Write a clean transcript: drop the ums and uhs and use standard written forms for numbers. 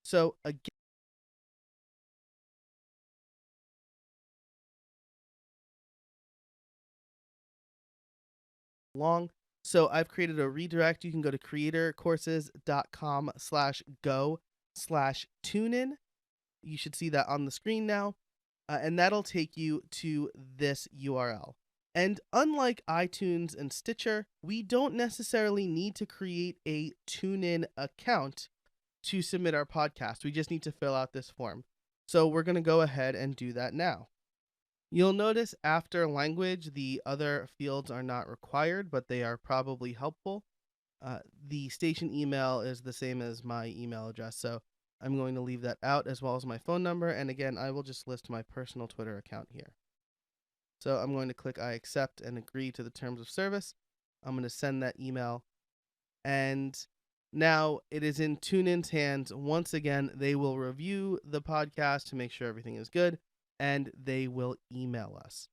So again, long. So I've created a redirect. You can go to creatorcourses.com/go/tunein. You should see that on the screen now. And that'll take you to this URL. And unlike iTunes and Stitcher, we don't necessarily need to create a TuneIn account to submit our podcast. We just need to fill out this form. So we're going to go ahead and do that now. You'll notice after language, the other fields are not required, but they are probably helpful. The station email is the same as my email address, so I'm going to leave that out as well as my phone number. And again, I will just list my personal Twitter account here. So I'm going to click I accept and agree to the terms of service. I'm going to send that email. And now it is in TuneIn's hands. Once again, they will review the podcast to make sure everything is good, and they will email us.